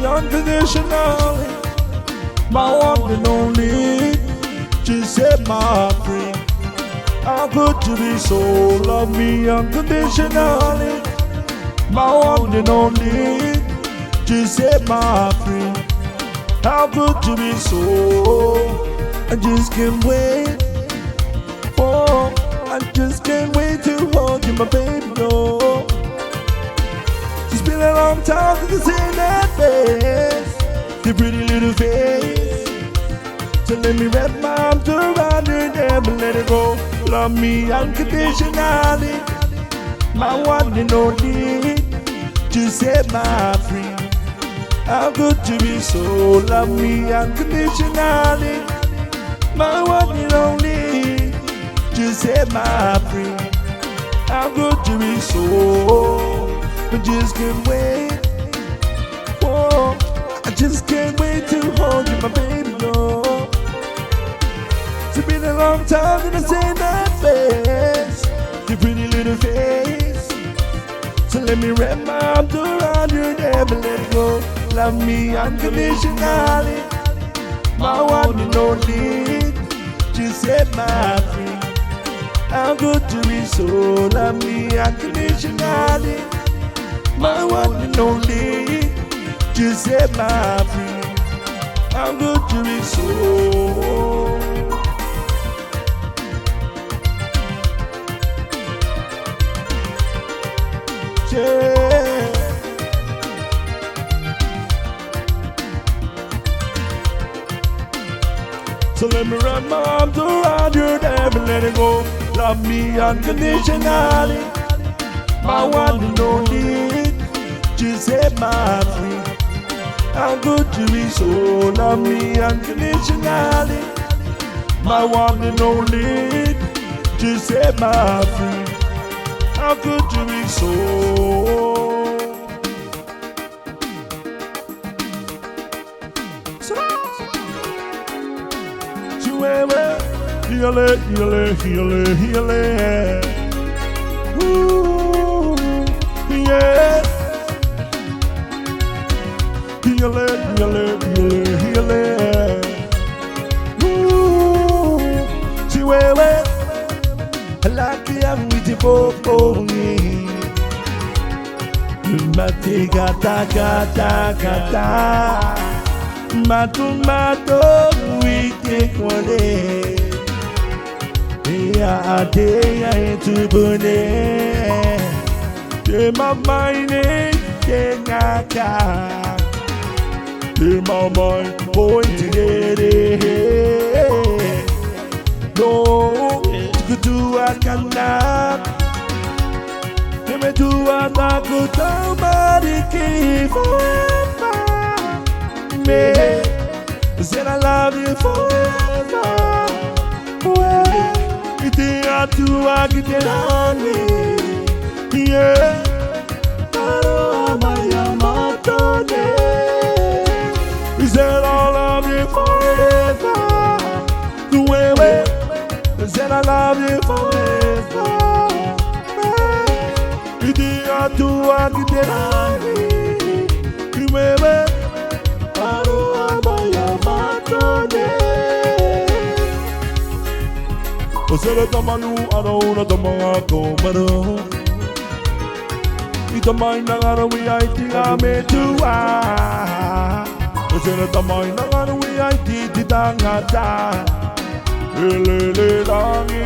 unconditionally. My one and only, she set my free. How could you be so love me unconditionally? My one and only, she set my free. How could you be so? I just can't wait for. I just can't wait to hold you, my baby, no. It's been a long time since I seen that face, your pretty little face. So let me wrap my arms around you and never let it go. Love me unconditionally, my one and only, just set my free. How could you be so? Love me unconditionally, my one and only, just set my free. How could you be so? I just can't wait. Whoa, I just can't wait to hold you, my baby, no. It's been a long time since I seen that face, your pretty little face. So let me wrap my arms around you and never let it go. Love me unconditionally, my one and only, just set my free. How good to be so? Love me unconditionally, my one and only, just set my free. How good to be so? Yeah. So let me wrap my arms around you, never let it go. Love me unconditionally, my one and only, just set my free. How good you be so? Love me unconditionally, my one and only, just set my free. How could you be so? Heal it, heal it, heal it, heal it. Ooh, yeah. Heal it, heal it, heal it, heal it. Ooh, she wear it. Like I'm with you for me. Mati gata gata gata. Matu wiki kone. Ya adeya itu bune. De mamai ne de ngaka. De mamai boy today. No. Kedua kanak, kedua aku tahu mariki forever. Me, said I love you forever. Well, itu tua kita lagi, yeah. Kalau amaya matone, said I love you forever. Well. Said I love you forever. Idia tua kiterani, iwewe aru amaya matone. Osele tamanu arauna tamako maro. Itamai nangara wi aiti ame tua. Osele tamai nangara wi aiti titangata. Lele langi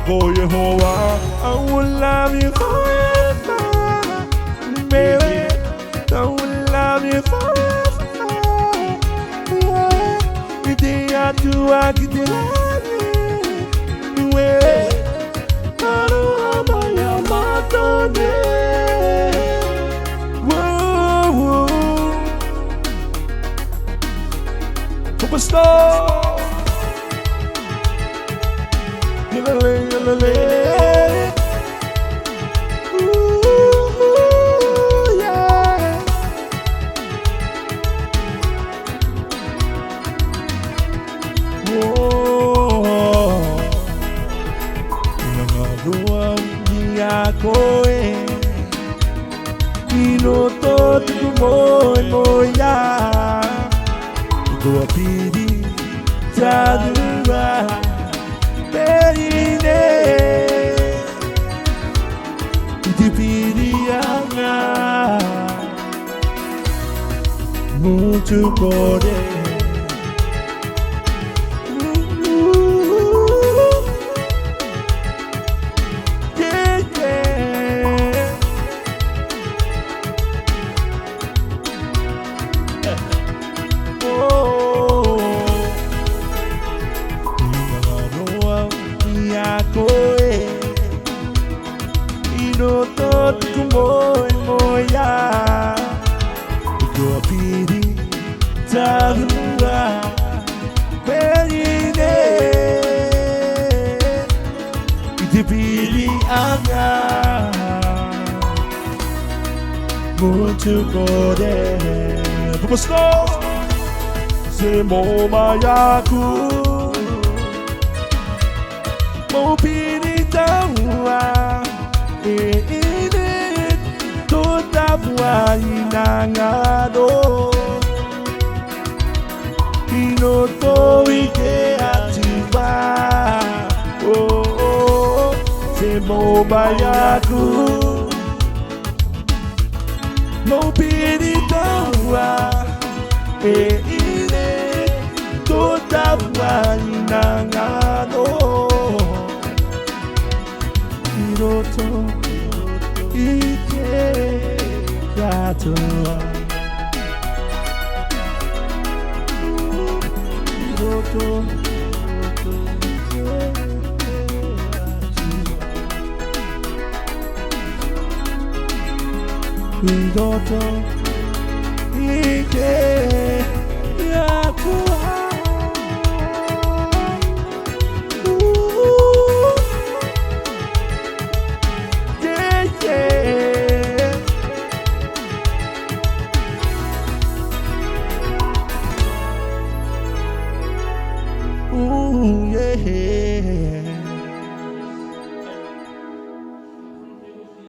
ko Yehovah, I will love you forever, baby. I will love you forever. Yeah, idia tua kitilani, we aru amaya matone. Whoa, Papa Snow. Ooh, yeah. Whoa. Nagawa niya ko Inoto kumoya Go pidi tadura Berine Iti pidi anga Mutu kode Moya, go pidi, tadua, berine, iti pidi anga, mutu kode, Papa Snow, se mo mayaku, mo pidi tawa. Inangado Inoto ike atiba Oh, Semo bayaku Mo pinitawa Ine Totawa inangado Inoto ike Gatua Roto Roto Ike Gatua Ooh, yeah.